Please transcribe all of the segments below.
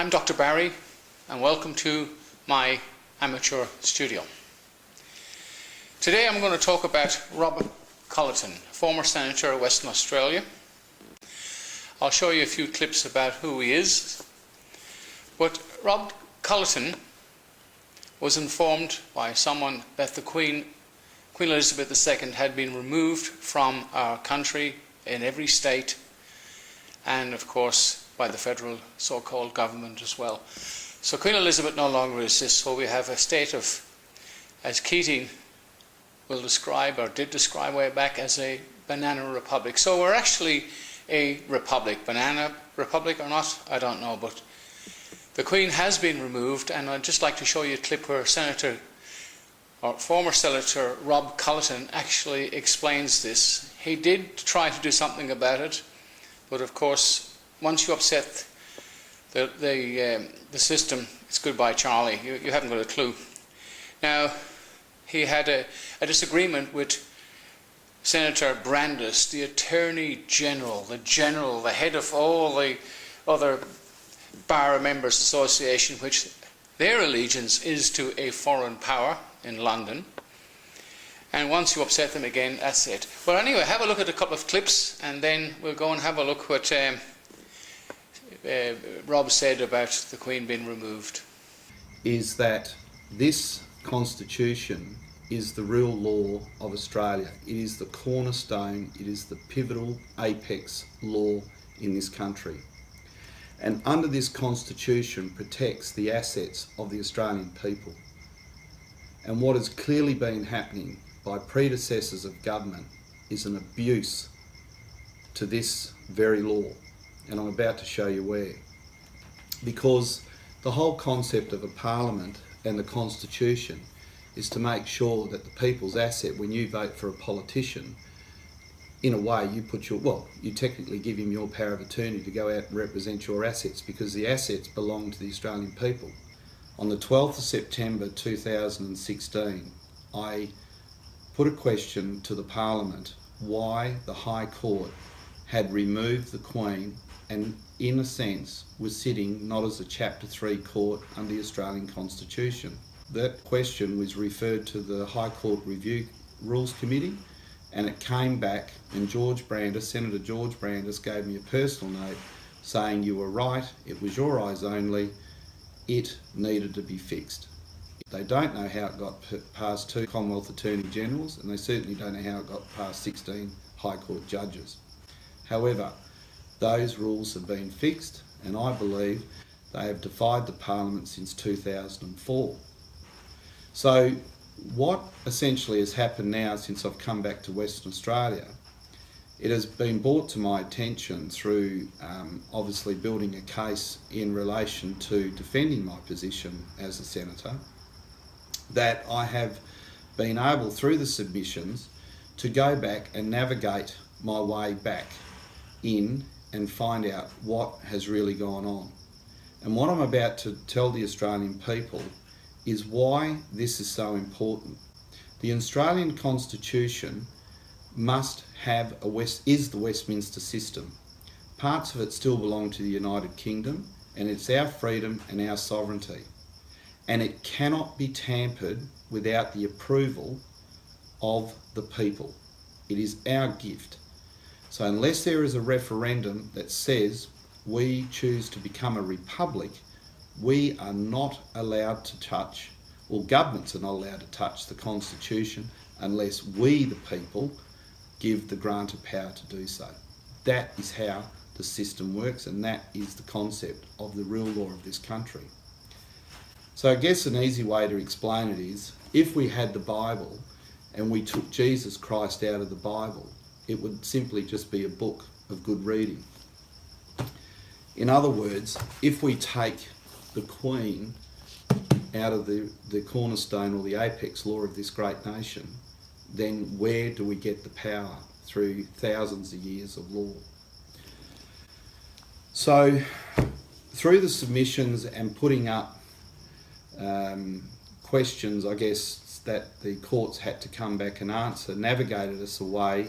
I'm Dr. Barry, and welcome to my amateur studio. Today I'm going to talk about Rob Colleton, former Senator of Western Australia. I'll show you a few clips about who he is. But Rob Colleton was informed by someone that the Queen Elizabeth II had been removed from our country in every state, and of course by the federal so-called government as well. So Queen Elizabeth no longer exists, so we have a state of, as Keating will describe, or did describe way back, as a banana republic. So we're actually a republic. Banana republic or not, I don't know, but the Queen has been removed, and I'd just like to show you a clip where former Senator Rob Colleton actually explains this. He did try to do something about it, but of course once you upset the system, it's goodbye Charlie. You haven't got a clue. Now, he had a disagreement with Senator Brandis, the Attorney General, the head of all the other Bar Members Association, which their allegiance is to a foreign power in London. And once you upset them again, that's it. Well, anyway, have a look at a couple of clips, and then we'll go and have a look what Rob said about the Queen being removed. Is that this Constitution is the real law of Australia. It is the cornerstone, it is the pivotal apex law in this country. And under this Constitution protects the assets of the Australian people. And what has clearly been happening by predecessors of government is an abuse to this very law. And I'm about to show you where. Because the whole concept of a parliament and the Constitution is to make sure that the people's asset, when you vote for a politician, in a way you technically give him your power of attorney to go out and represent your assets, because the assets belong to the Australian people. On the 12th of September 2016, I put a question to the Parliament why the High Court had removed the Queen and, in a sense, was sitting not as a Chapter 3 court under the Australian Constitution. That question was referred to the High Court Review Rules Committee, and it came back, and Senator George Brandis gave me a personal note saying, "You were right, it was your eyes only, it needed to be fixed." They don't know how it got past 2 Commonwealth Attorney Generals, and they certainly don't know how it got past 16 High Court judges. However, those rules have been fixed, and I believe they have defied the Parliament since 2004. So what essentially has happened now since I've come back to Western Australia, it has been brought to my attention through obviously building a case in relation to defending my position as a Senator, that I have been able, through the submissions, to go back and navigate my way back in and find out what has really gone on. And what I'm about to tell the Australian people is why this is so important. The Australian Constitution is the Westminster system. Parts of it still belong to the United Kingdom, and it's our freedom and our sovereignty. And it cannot be tampered without the approval of the people. It is our gift. So unless there is a referendum that says we choose to become a republic, we are not allowed to touch, or governments are not allowed to touch, the Constitution unless we, the people, give the grant of power to do so. That is how the system works, and that is the concept of the real law of this country. So I guess an easy way to explain it is, if we had the Bible and we took Jesus Christ out of the Bible, it would simply just be a book of good reading. In other words, if we take the Queen out of the cornerstone or the apex law of this great nation, then where do we get the power? Through thousands of years of law. So through the submissions and putting up questions, I guess, that the courts had to come back and answer, navigated us away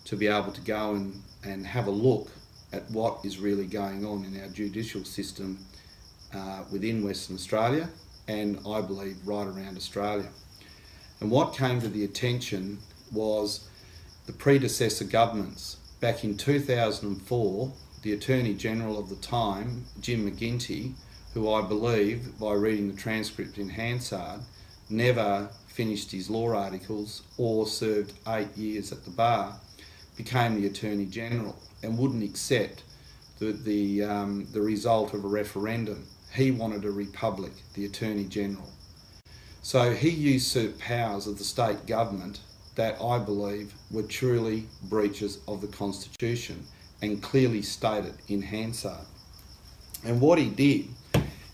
to be able to go and have a look at what is really going on in our judicial system within Western Australia and I believe right around Australia. And what came to the attention was the predecessor governments. Back in 2004, the Attorney General of the time, Jim McGuinty, who I believe, by reading the transcript in Hansard, never finished his law articles or served 8 years at the bar, became the Attorney General and wouldn't accept the result of a referendum. He wanted a republic, the Attorney General. So he usurped powers of the state government that I believe were truly breaches of the Constitution and clearly stated in Hansard. And what he did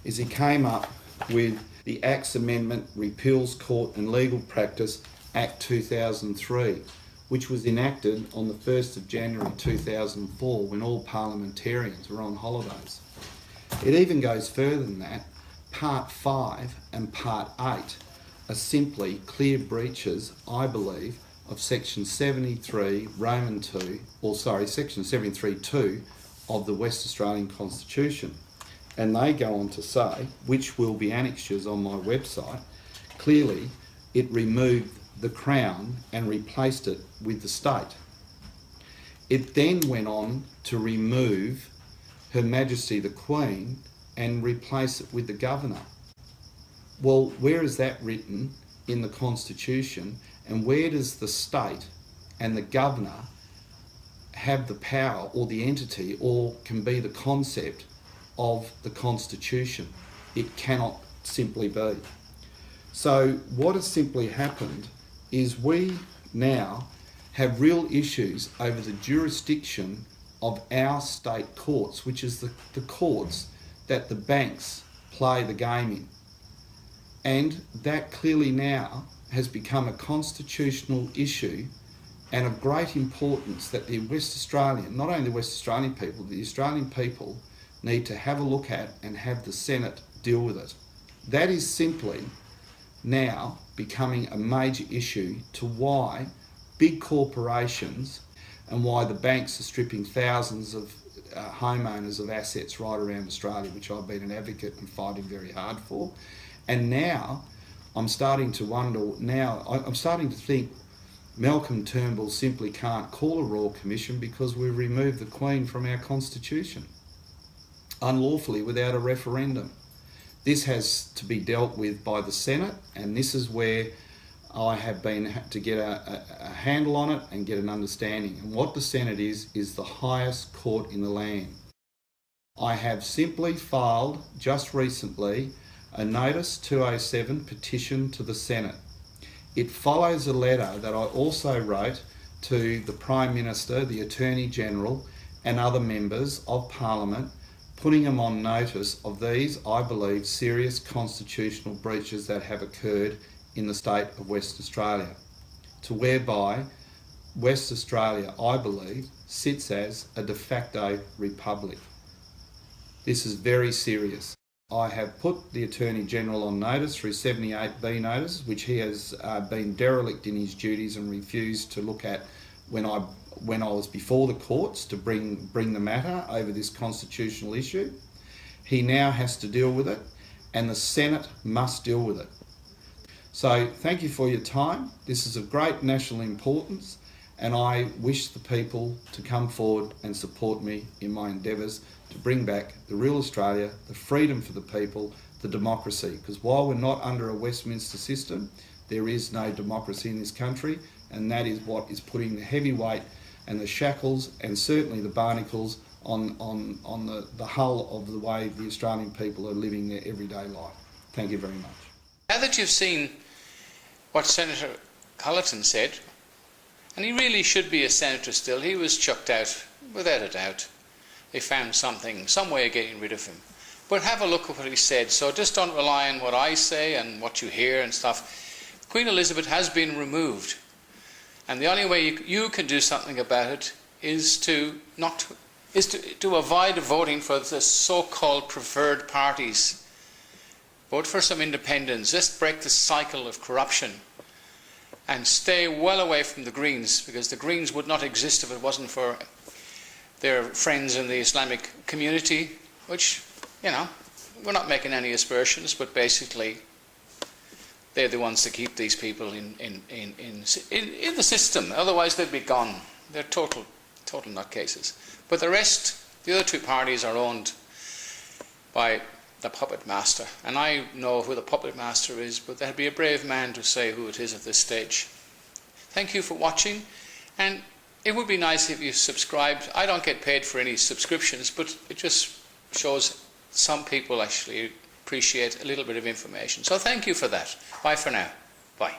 is he came up with the Acts Amendment Repeals Court and Legal Practice Act 2003, which was enacted on the 1st of January 2004 when all parliamentarians were on holidays. It even goes further than that. Part 5 and Part 8 are simply clear breaches, I believe, of Section 73 Roman 2, Section 73(2) of the West Australian Constitution. And they go on to say, which will be annexures on my website, clearly it removed the Crown and replaced it with the state. It then went on to remove Her Majesty the Queen and replace it with the Governor. Well, where is that written in the Constitution, and where does the state and the Governor have the power or the entity or can be the concept of the Constitution? It cannot simply be. So what has simply happened is we now have real issues over the jurisdiction of our state courts, which is the courts that the banks play the game in. And that clearly now has become a constitutional issue and of great importance that the West Australian, not only the West Australian people, the Australian people need to have a look at and have the Senate deal with it. That is simply now becoming a major issue to why big corporations and why the banks are stripping thousands of homeowners of assets right around Australia, which I've been an advocate and fighting very hard for. And now I'm starting to wonder, I'm starting to think Malcolm Turnbull simply can't call a Royal Commission because we've removed the Queen from our Constitution unlawfully without a referendum. This has to be dealt with by the Senate, and this is where I have been to get a handle on it and get an understanding. And what the Senate is the highest court in the land. I have simply filed just recently a Notice 207 petition to the Senate. It follows a letter that I also wrote to the Prime Minister, the Attorney General and other members of Parliament, putting them on notice of these, I believe, serious constitutional breaches that have occurred in the state of Western Australia, to whereby West Australia, I believe, sits as a de facto republic. This is very serious. I have put the Attorney General on notice through 78B notice, which he has been derelict in his duties and refused to look at when I was before the courts to bring the matter over this constitutional issue. He now has to deal with it, and the Senate must deal with it. So thank you for your time. This is of great national importance, and I wish the people to come forward and support me in my endeavours to bring back the real Australia, the freedom for the people, the democracy. Because while we're not under a Westminster system, there is no democracy in this country, and that is what is putting the heavy weight and the shackles and certainly the barnacles on the hull of the way the Australian people are living their everyday life. Thank you very much. Now that you've seen what Senator Colleton said, and he really should be a senator still, he was chucked out without a doubt. They found some way of getting rid of him. But have a look at what he said, so just don't rely on what I say and what you hear and stuff. Queen Elizabeth has been removed, and the only way you can do something about it is to avoid voting for the so-called preferred parties. Vote for some independents, just break the cycle of corruption and stay well away from the Greens, because the Greens would not exist if it wasn't for their friends in the Islamic community, which, you know, we're not making any aspersions, but basically they're the ones that keep these people in the system. Otherwise they'd be gone. They're total nutcases. But the rest, the other two parties, are owned by the puppet master. And I know who the puppet master is, but there'd be a brave man to say who it is at this stage. Thank you for watching, and it would be nice if you subscribed. I don't get paid for any subscriptions, but it just shows some people actually appreciate a little bit of information. So thank you for that. Bye for now. Bye.